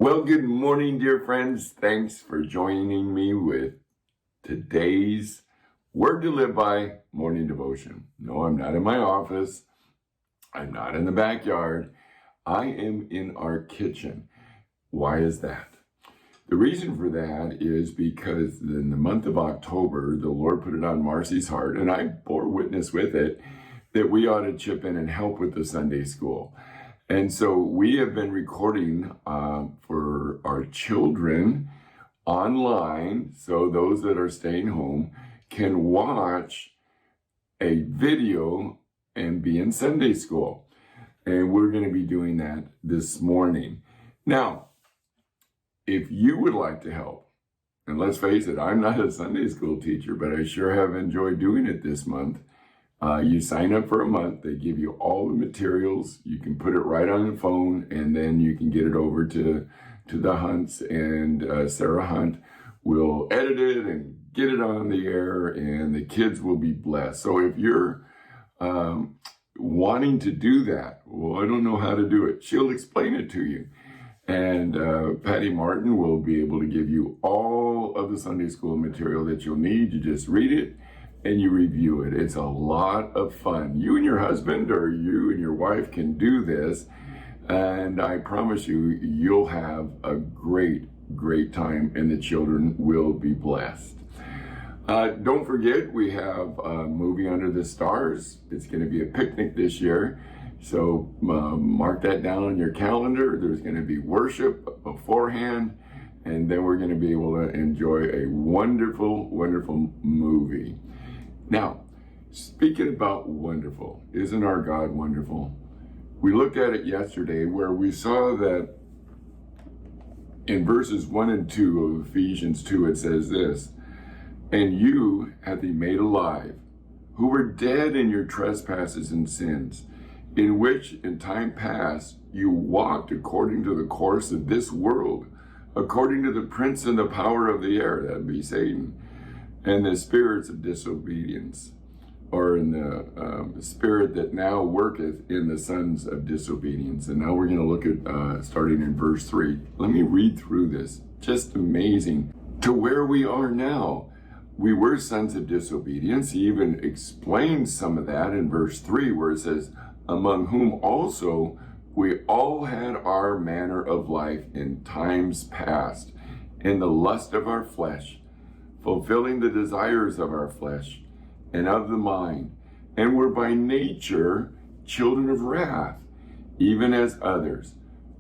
Well, good morning, dear friends. Thanks for joining me with today's Word to Live By morning devotion. No, I'm not in my office. I'm not in the backyard. I am in our kitchen. Why is that? The reason for that is because in the month of October, the Lord put it on Marcy's heart, and I bore witness with it, that we ought to chip in and help with the Sunday school. And so we have been recording for our children online, so those that are staying home can watch a video and be in Sunday school. And we're going to be doing that this morning. Now, if you would like to help, and let's face it, I'm not a Sunday school teacher, but I sure have enjoyed doing it this month. You sign up for a month, they give you all the materials, you can put it right on the phone, and then you can get it over to the Hunts, and Sarah Hunt will edit it and get it on the air, and the kids will be blessed. So if you're wanting to do that, well, I don't know how to do it, she'll explain it to you. And Patty Martin will be able to give you all of the Sunday school material that you'll need. You just read it and you review it. It's a lot of fun. You and your husband or you and your wife can do this, and I promise you, you'll have a great time, and the children will be blessed. Don't forget, we have a movie Under the Stars. It's going to be a picnic this year, so mark that down on your calendar. There's going to be worship beforehand, and then we're going to be able to enjoy a wonderful movie. Now, speaking about wonderful, isn't our God wonderful? We looked at it yesterday where we saw that in verses 1 and 2 of Ephesians 2, it says this, "And you hath he made alive, who were dead in your trespasses and sins, in which in time past you walked according to the course of this world, according to the prince and the power of the air," that would be Satan, "and the spirits of disobedience," or in the spirit that now worketh in the sons of disobedience. And now we're going to look at starting in verse 3. Let me read through this. Just amazing to where we are now. We were sons of disobedience. He even explains some of that in verse 3, where it says, "Among whom also we all had our manner of life in times past, in the lust of our flesh, fulfilling the desires of our flesh and of the mind, and were by nature children of wrath, even as others."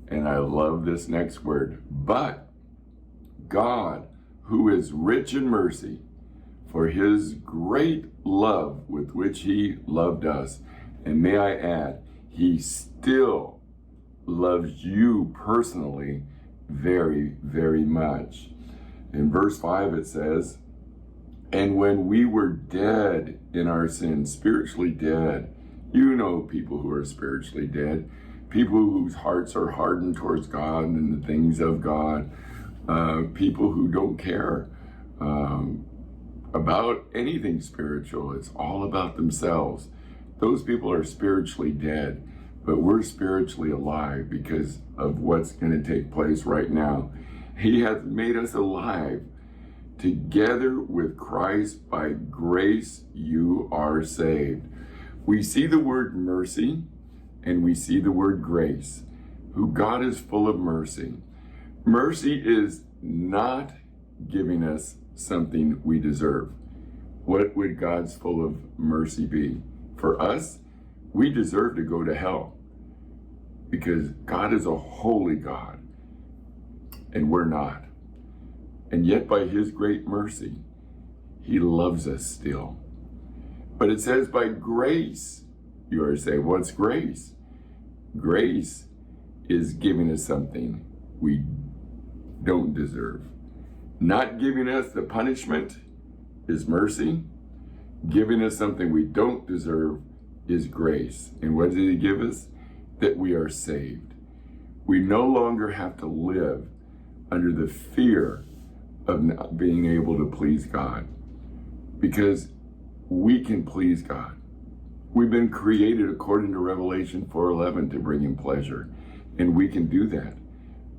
And I love this next word, "But God, who is rich in mercy, for his great love with which he loved us," and may I add, he still loves you personally very much. In verse 5 it says, "And when we were dead in our sins," spiritually dead. You know people who are spiritually dead, people whose hearts are hardened towards God and the things of God, people who don't care about anything spiritual. It's all about themselves. Those people are spiritually dead, but we're spiritually alive because of what's going to take place right now. He hath made us alive together with Christ. By grace you are saved. We see the word mercy and we see the word grace. Who God is full of mercy. Mercy is not giving us something we deserve. What would God's full of mercy be? For us, we deserve to go to hell because God is a holy God and we're not. And yet by his great mercy, he loves us still. But it says by grace, you are saying, what's grace? Grace is giving us something we don't deserve. Not giving us the punishment is mercy. Giving us something we don't deserve is grace. And what did he give us? That we are saved. We no longer have to live under the fear of not being able to please God, because we can please God. We've been created according to Revelation 4:11 to bring him pleasure, and we can do that.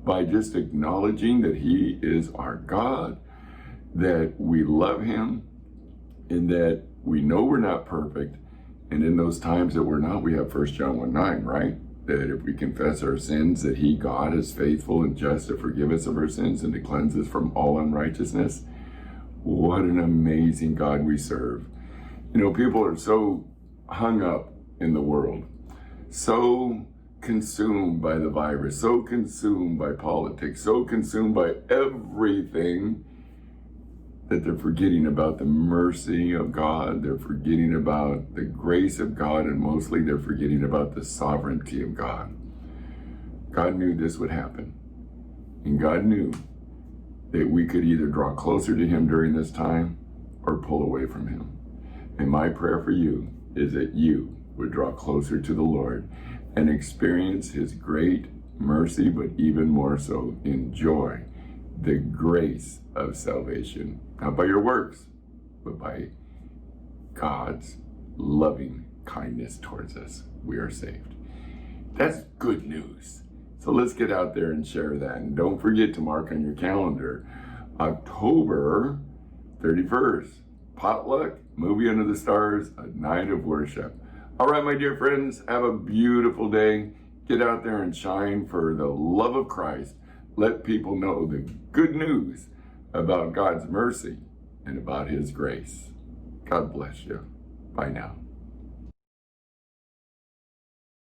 by just acknowledging that he is our God, that we love him, and that we know we're not perfect. And in those times that we're not, we have 1 John 1:9, right? That if we confess our sins, that he, God, is faithful and just to forgive us of our sins and to cleanse us from all unrighteousness. What an amazing God we serve. You know, people are so hung up in the world, so consumed by the virus, so consumed by politics, so consumed by everything, that they're forgetting about the mercy of God, they're forgetting about the grace of God, and mostly they're forgetting about the sovereignty of God. God knew this would happen, and God knew that we could either draw closer to him during this time or pull away from him. And my prayer for you is that you would draw closer to the Lord and experience his great mercy, but even more so, enjoy the grace of salvation, not by your works, but by God's loving kindness towards us. We are saved. That's good news. So let's get out there and share that. And don't forget to mark on your calendar, October 31st, potluck, movie under the stars, a night of worship. All right, my dear friends, have a beautiful day. Get out there and shine for the love of Christ. Let people know the good news about God's mercy and about his grace. God bless you. Bye now.